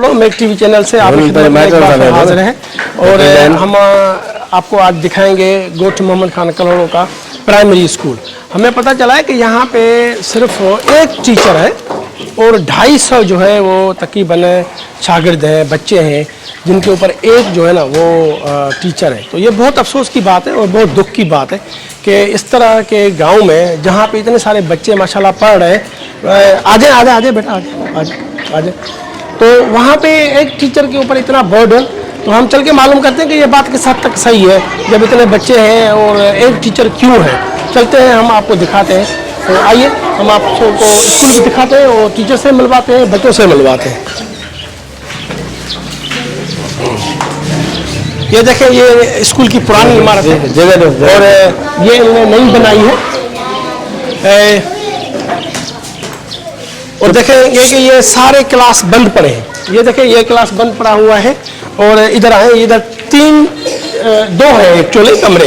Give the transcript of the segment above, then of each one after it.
Make TV channel से आप हाजिर हैं और हम आपको आज दिखाएंगे गोट मोहम्मद खान कलोड़ो का प्राइमरी स्कूल। हमें पता चला है कि यहाँ पे सिर्फ एक टीचर है और 250 जो है वो तकरीबन शागिर्द हैं, बच्चे हैं, जिनके ऊपर एक जो है ना वो टीचर है। तो ये बहुत अफसोस की बात है और बहुत दुख की बात है कि इस तरह के गांव में जहाँ पे इतने सारे बच्चे माशाल्लाह पढ़ रहे हैं, आजे बेटा आजे, तो वहाँ पे एक टीचर के ऊपर इतना बर्डन। तो हम चल के मालूम करते हैं कि ये बात किस हद तक सही है जब इतने बच्चे हैं और एक टीचर क्यों है। चलते हैं, हम आपको दिखाते हैं। तो आइए हम आपको स्कूल भी दिखाते हैं और टीचर से मिलवाते हैं, बच्चों से मिलवाते हैं। ये देखें, ये स्कूल की पुरानी इमारत है और ये इन्होंने नई बनाई है। और देखेंगे कि ये सारे क्लास बंद पड़े हैं। ये देखें, ये क्लास बंद पड़ा हुआ है और इधर आए, इधर दो है एक्चुअली कमरे,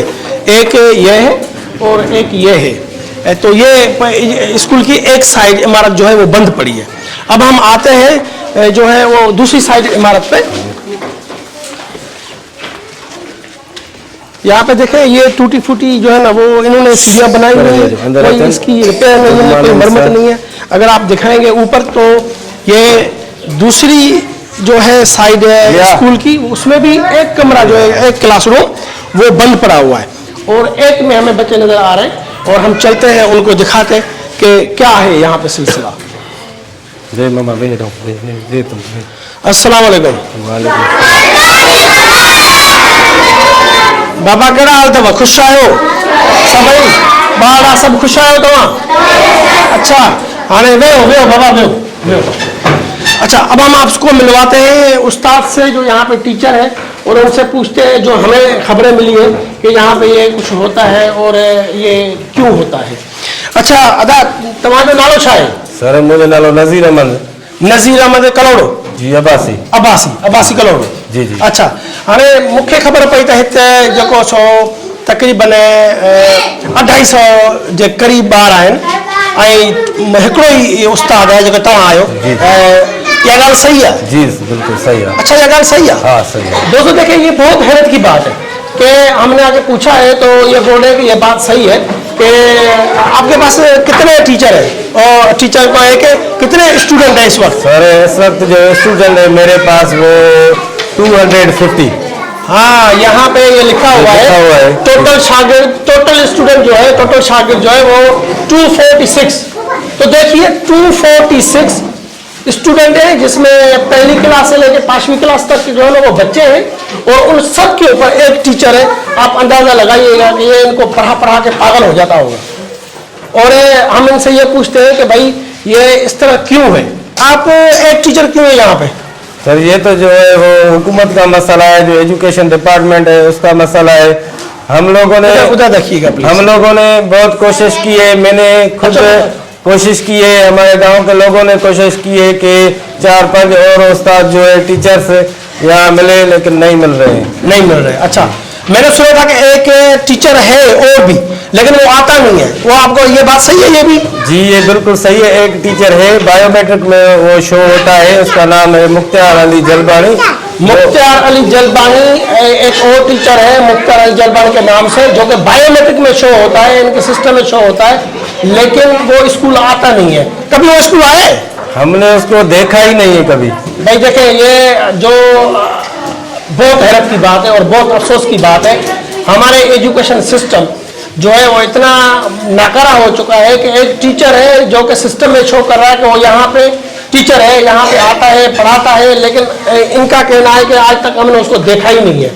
एक ये है और एक ये है। तो ये स्कूल की एक साइड इमारत जो है वो बंद पड़ी है। अब हम आते हैं जो है वो दूसरी साइड इमारत पे। यहाँ पे देखें, ये टूटी फूटी जो है ना वो इन्होंने सीढ़ियाँ बनाई हुई है, कोई इसकी रिपेयर नहीं है, कोई मरम्मत नहीं है। अगर आप दिखाएंगे ऊपर तो ये दूसरी जो है साइड है स्कूल की, उसमें भी एक कमरा जो है, एक क्लासरूम वो बंद पड़ा हुआ है और एक में हमें बच्चे नजर आ रहे हैं और हम चलते हैं, उनको दिखाते हैं कि क्या है यहाँ पे सिलसिला। अस्सलाम वालेकुम। बाबा कड़ा हाल तब खुश आयो सभई बाड़ा सब खुश आयो तव्हां? अच्छा हाँ वेहो बाबा वेहो। अच्छा, अब हम आपको मिलवाते हैं उस्ताद से जो यहाँ पे टीचर है और उनसे पूछते हैं जो हमें खबरें मिली है कि यहाँ पे ये कुछ होता है और ये क्यों होता है। अच्छा अदा, तव्हांजो नालो छा है? सर मुझे नालो नज़ीर अहमद कलोड़ो जी। अब्बासी कलोड़ो जी जी। अच्छा हाणे मूंखे ख़बर पई त हिते जेको सो तक़रीबन 250 जे क़रीब ॿार आहिनि ऐं हिकिड़ो ई उस्ताद है जेको तव्हां आहियो। यह ॻाल्हि सही है? जी बिल्कुल सही है। अच्छा, यह ॻाल्हि सही है? हाँ सही है। दोस्तों देखिए, ये बहुत हैरत की बात है कि हमने आगे पूछा है तो ये बोल रहे हैं कि ये बात सही है कि आपके पास कितने टीचर है और टीचर को है कि कितने स्टूडेंट है इस वक्त? सर इस वक्त जो स्टूडेंट है मेरे पास वो 250। हाँ, यहाँ पे ये लिखा हुआ है टोटल शागिर्द, टोटल स्टूडेंट जो है, टोटल शागिर्द जो है वो 246। तो देखिए 246 स्टूडेंट हैं, जिसमें पहली क्लास से लेकर 5वीं क्लास तक जो है ना वो बच्चे हैं और उन सब के ऊपर एक टीचर है। आप अंदाजा लगाइएगा कि ये इनको पढ़ा के पागल हो जाता होगा। और हम इनसे ये पूछते हैं कि भाई ये इस तरह क्यों है, आप एक टीचर क्यों है यहाँ पे? सर ये तो जो है वो हुकूमत का मसला है, जो एजुकेशन डिपार्टमेंट है उसका मसला है। हम लोगों ने देखिएगा हम लोगों ने बहुत कोशिश की है, मैंने खुद कोशिश की है, हमारे गांव के लोगों ने कोशिश की है कि 4-5 और उस्ताद जो है टीचर्स यहाँ मिले, लेकिन नहीं मिल रहे। अच्छा, मैंने सुना था कि एक टीचर है और भी, लेकिन वो आता नहीं है। वो आपको ये बात सही है? ये भी जी ये बिल्कुल सही है। एक टीचर है, बायोमेट्रिक में वो शो होता है, उसका नाम है मुख्तार अली जलबानी। एक और टीचर है मुख्तार अली जलबानी के नाम से, जो कि बायोमेट्रिक में शो होता है, इनके सिस्टम में शो होता है, लेकिन वो स्कूल आता नहीं है। कभी वो स्कूल आए? हमने उसको देखा ही नहीं है कभी। भाई देखें, ये जो बहुत हैरत की बात है और बहुत अफसोस की बात है, हमारे एजुकेशन सिस्टम जो है वो इतना नाकारा हो चुका है कि एक टीचर है जो कि सिस्टम में शो कर रहा है कि वो यहाँ पे टीचर है, यहाँ पे आता है, पढ़ाता है, लेकिन इनका कहना है कि आज तक हमने उसको देखा ही नहीं है।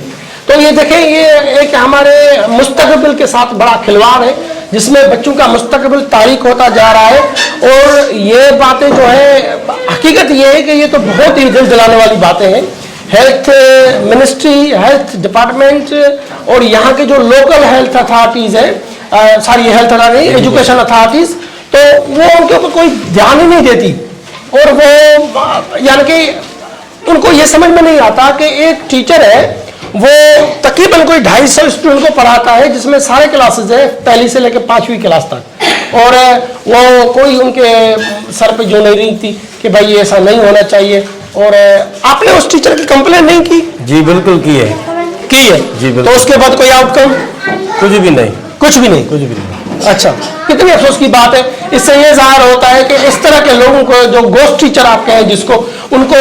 तो ये देखें, ये एक हमारे मुस्तकबिल के साथ बड़ा खिलवाड़ है, जिसमें बच्चों का मुस्तकबिल तारीक होता जा रहा है। और ये बातें जो है, हकीकत ये है कि ये तो बहुत ही दिल जलाने वाली बातें हैं। हेल्थ मिनिस्ट्री, हेल्थ डिपार्टमेंट और यहाँ के जो लोकल हेल्थ अथॉरिटीज़ हैं, सारी हेल्थ नहीं, एजुकेशन अथॉरिटीज़, तो वो उनके ऊपर कोई ध्यान ही नहीं देती। और वो यानी कि उनको ये समझ में नहीं आता कि एक टीचर है वो तकरीबन कोई 250 स्टूडेंट को पढ़ाता है, जिसमें सारे क्लासेस है, पहली से लेकर 5वीं क्लास तक। और वो कोई उनके सर पे जो नहीं रही थी कि भाई ऐसा नहीं होना चाहिए, और आपने उस टीचर की कंप्लेन नहीं की? जी बिल्कुल की है। जी बिल्कुल। तो उसके बाद कोई आउटकम? कुछ भी नहीं। कुछ भी नहीं। कुछ भी नहीं। अच्छा, कितनी अफसोस की बात है। इससे ये जाहिर होता है कि इस तरह के लोगों को, जो गोस्ट टीचर आप कहें जिसको, उनको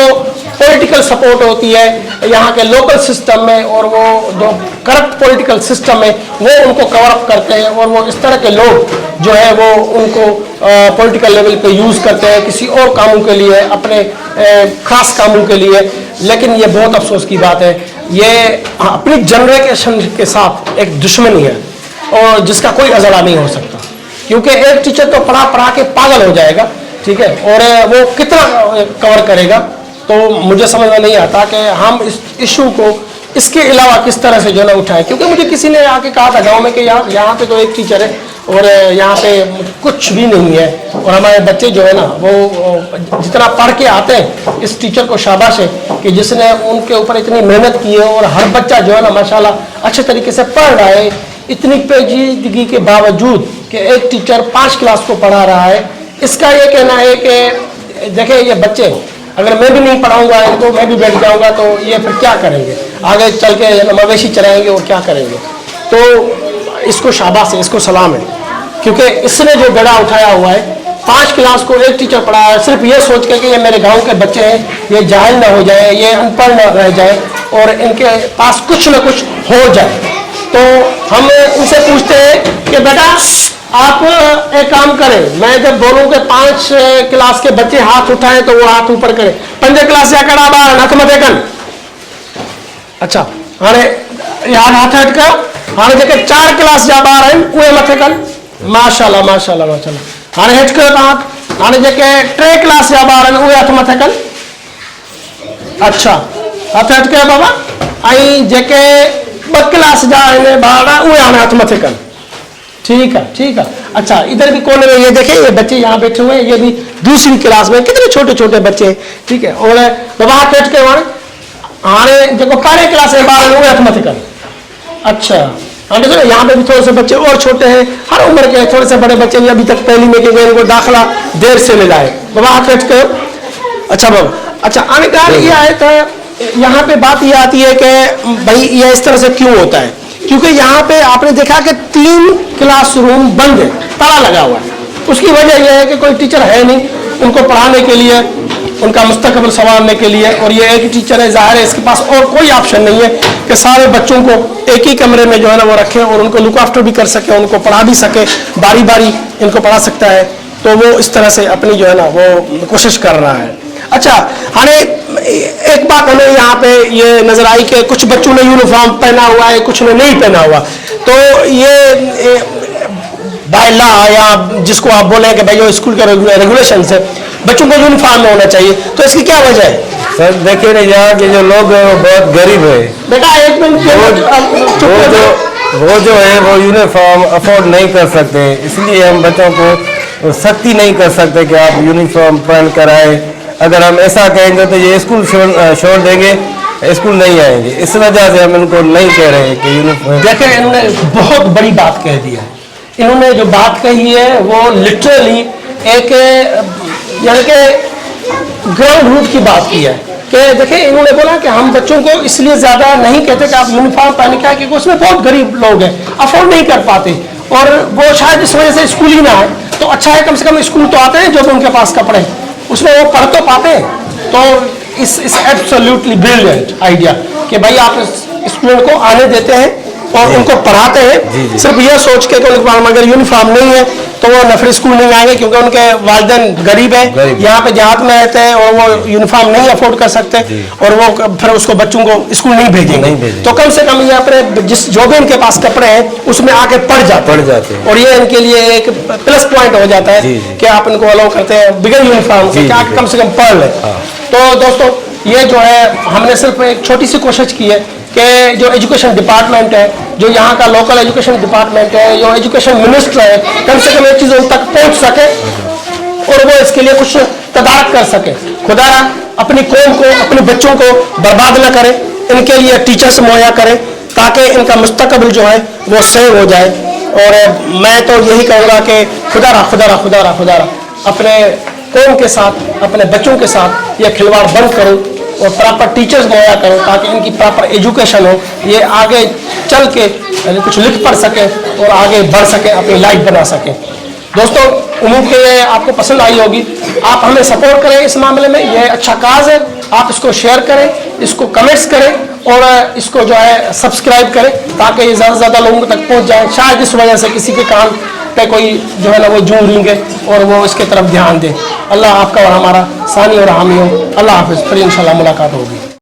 पॉलिटिकल सपोर्ट होती है यहाँ के लोकल सिस्टम में, और वो जो करप्ट पॉलिटिकल सिस्टम है वो उनको कवर अप करते हैं, और वो इस तरह के लोग जो है वो उनको पॉलिटिकल लेवल पे यूज़ करते हैं किसी और कामों के लिए, अपने खास कामों के लिए। लेकिन ये बहुत अफसोस की बात है, ये अपनी जनरेशन के साथ एक दुश्मनी है और जिसका कोई अजला नहीं हो सकता, क्योंकि एक टीचर तो पढ़ा पढ़ा के पागल हो जाएगा, ठीक है, और वो कितना कवर करेगा। तो मुझे समझ में नहीं आता कि हम इस इशू को इसके अलावा किस तरह से जो है ना उठाएं, क्योंकि मुझे किसी ने आके कहा था गांव में कि यहाँ पे तो एक टीचर है और यहाँ पे कुछ भी नहीं है, और हमारे बच्चे जो है ना वो जितना पढ़ के आते हैं, इस टीचर को शाबाश है कि जिसने उनके ऊपर इतनी मेहनत की है, और हर बच्चा जो है ना माशाल्लाह अच्छे तरीके से पढ़ रहा है, इतनी पेचीदगी के बावजूद कि एक टीचर 5 क्लास को पढ़ा रहा है। इसका ये कहना है कि देखिए ये बच्चे, अगर मैं भी नहीं पढ़ाऊंगा इनको, मैं भी बैठ जाऊंगा, तो ये फिर क्या करेंगे आगे चल के, मवेशी चराएंगे और क्या करेंगे। तो इसको शाबाश है, इसको सलाम है, क्योंकि इसने जो बेड़ा उठाया हुआ है, 5 क्लास को एक टीचर पढ़ाया है, सिर्फ ये सोच के कि ये मेरे गांव के बच्चे हैं, ये जाहिल ना हो जाए, ये अनपढ़ ना रह जाए और इनके पास कुछ ना कुछ हो जाए। तो हम उनसे पूछते हैं कि बेटा आप एक काम करें, मैं जब बोलूं कि 5 क्लास के बच्चे हाथ उठाएं तो वो हाथ ऊपर करें। 5 क्लास या कड़ा बार हाथ मत कन। अच्छा, हाणे यार हाथ हट का, हाणे जेके 4 क्लास जा ॿार आहिनि उहे मथे कनि। माशाल्लाह माशाल्लाह माशाल्लाह। हाणे हेठि कयो तव्हां, हाणे जेके 3 क्लास जा ॿार आहिनि उहे हथ मथे कनि। अच्छा, हथ हेठि कयो बाबा। ऐं जेके 2 क्लास जा आहिनि ॿार उहे हाणे हथ मथे कनि। ठीक है ठीक है। अच्छा, इधर भी कोने में ये देखिए, ये बच्चे यहाँ बैठे हुए हैं, ये भी दूसरी क्लास में, कितने छोटे छोटे बच्चे, ठीक है। और बाबा हाथ हेठि कयो हाणे, हाणे जेको 12 क्लास में ॿार आहिनि उहे हथ मथे कनि। अच्छा, हाँ देखो यहाँ पे भी थोड़े से बच्चे और छोटे हैं, हर उम्र के थोड़े से बड़े बच्चे भी अभी तक पहली में के गए, इनको दाखिला देर से मिला है। बाबा हाथ हेठि कयो। अच्छा बाबा, अच्छा आने का ये है तो यहाँ पे बात ये आती है कि भाई ये इस तरह से क्यों होता है, क्योंकि यहाँ पे आपने देखा कि 3 क्लासरूम बंद है, ताला लगा हुआ है। उसकी वजह यह है कि कोई टीचर है नहीं उनको पढ़ाने के लिए, उनका मुस्तकबिल संवारने के लिए, और ये एक ही टीचर है, जाहिर है इसके पास और कोई ऑप्शन नहीं है कि सारे बच्चों को एक ही कमरे में जो है ना वो रखें और उनको लुक आफ्टर भी कर सके, उनको पढ़ा भी सके, बारी बारी इनको पढ़ा सकता है। तो वो इस तरह से अपनी जो है ना वो कोशिश कर रहा है। अच्छा, हाँ एक बात हमें यहाँ पे ये नजर आई कि कुछ बच्चों ने यूनिफॉर्म पहना हुआ है, कुछ ने नहीं पहना हुआ। तो ये बाय लॉ, या जिसको आप बोले कि भाई जो स्कूल के रेगुलेशन है बच्चों को यूनिफॉर्म में होना चाहिए, तो इसकी क्या वजह है? सर देखिए ना, यहाँ के जो लोग हैं वो बहुत गरीब है बेटा एक मिनट, वो जो है वो यूनिफॉर्म अफोर्ड नहीं कर सकते, इसलिए हम बच्चों को सख्ती नहीं कर सकते कि आप यूनिफॉर्म पहन कर आए। अगर हम ऐसा कहेंगे तो ये स्कूल छोड़ देंगे, स्कूल नहीं आएंगे, इस वजह से हम इनको नहीं कह रहे हैं कि यूनिफॉर्म। देखिए इन्होंने बहुत बड़ी बात कह दी है। इन्होंने जो बात कही है वो लिटरली एक यानी कि ग्राउंड रूट की बात की है कि देखिए इन्होंने बोला कि हम बच्चों को इसलिए ज़्यादा नहीं कहते कि आप यूनिफॉर्म पहने का, क्योंकि उसमें बहुत गरीब लोग हैं, अफोर्ड नहीं कर पाते, और वो शायद इस वजह से स्कूल ही ना आए। तो अच्छा है कम से कम स्कूल तो आते हैं जो उनके पास कपड़े उसमें वो पढ़ तो पाते हैं। तो इस एब्सोल्युटली ब्रिलियंट आइडिया कि भाई आप स्टूडेंट को आने देते हैं और उनको पढ़ाते हैं, सिर्फ ये सोच के कि उनके पास अगर यूनिफॉर्म नहीं है तो वो नफरी स्कूल नहीं आएंगे, क्योंकि उनके वालिदैन गरीब है, यहाँ पे देहात में रहते हैं और वो यूनिफॉर्म नहीं अफोर्ड कर सकते, और वो फिर उसको बच्चों को स्कूल नहीं भेजेंगे। तो कम से कम यहाँ पर जिस जो भी इनके पास कपड़े हैं उसमें आके पढ़ जाते हैं, और ये इनके लिए एक प्लस पॉइंट हो जाता है कि आप इनको अलाउ करते हैं बिगर यूनिफॉर्म के, क्या कम से कम पढ़ लें। तो दोस्तों ये जो है हमने सिर्फ एक छोटी सी कोशिश की है कि जो एजुकेशन डिपार्टमेंट है, जो यहाँ का लोकल एजुकेशन डिपार्टमेंट है, जो एजुकेशन मिनिस्टर है, कम से कम ये चीज़ उन तक पहुँच सके और वो इसके लिए कुछ तदारक कर सके। खुदा अपनी कौम को, अपने बच्चों को बर्बाद न करे, इनके लिए टीचर्स मुहैया करे ताकि इनका मुस्तकबिल जो है वो सेव हो जाए। और मैं तो यही कहूँगा कि खुदा अपने कौम के साथ, अपने बच्चों के साथ ये खिलवाड़ बंद करो और प्रॉपर टीचर्स मुहैया करो ताकि इनकी प्रॉपर एजुकेशन हो, ये आगे चल के कुछ लिख पढ़ सके और आगे बढ़ सके, अपनी लाइफ बना सके। दोस्तों, उम्मीद के ये आपको पसंद आई होगी। आप हमें सपोर्ट करें इस मामले में, ये अच्छा काज है। आप इसको शेयर करें, इसको कमेंट्स करें और इसको जो है सब्सक्राइब करें ताकि ये ज़्यादा से ज़्यादा लोगों तक पहुंच जाए। शायद इस वजह से किसी के कान पे कोई जो है ना वो जूं रेंगे और वो इसके तरफ ध्यान दे। अल्लाह आपका और हमारा सानी और हामी हो। अल्लाह हाफिज़, फिर इंशाल्लाह मुलाकात होगी।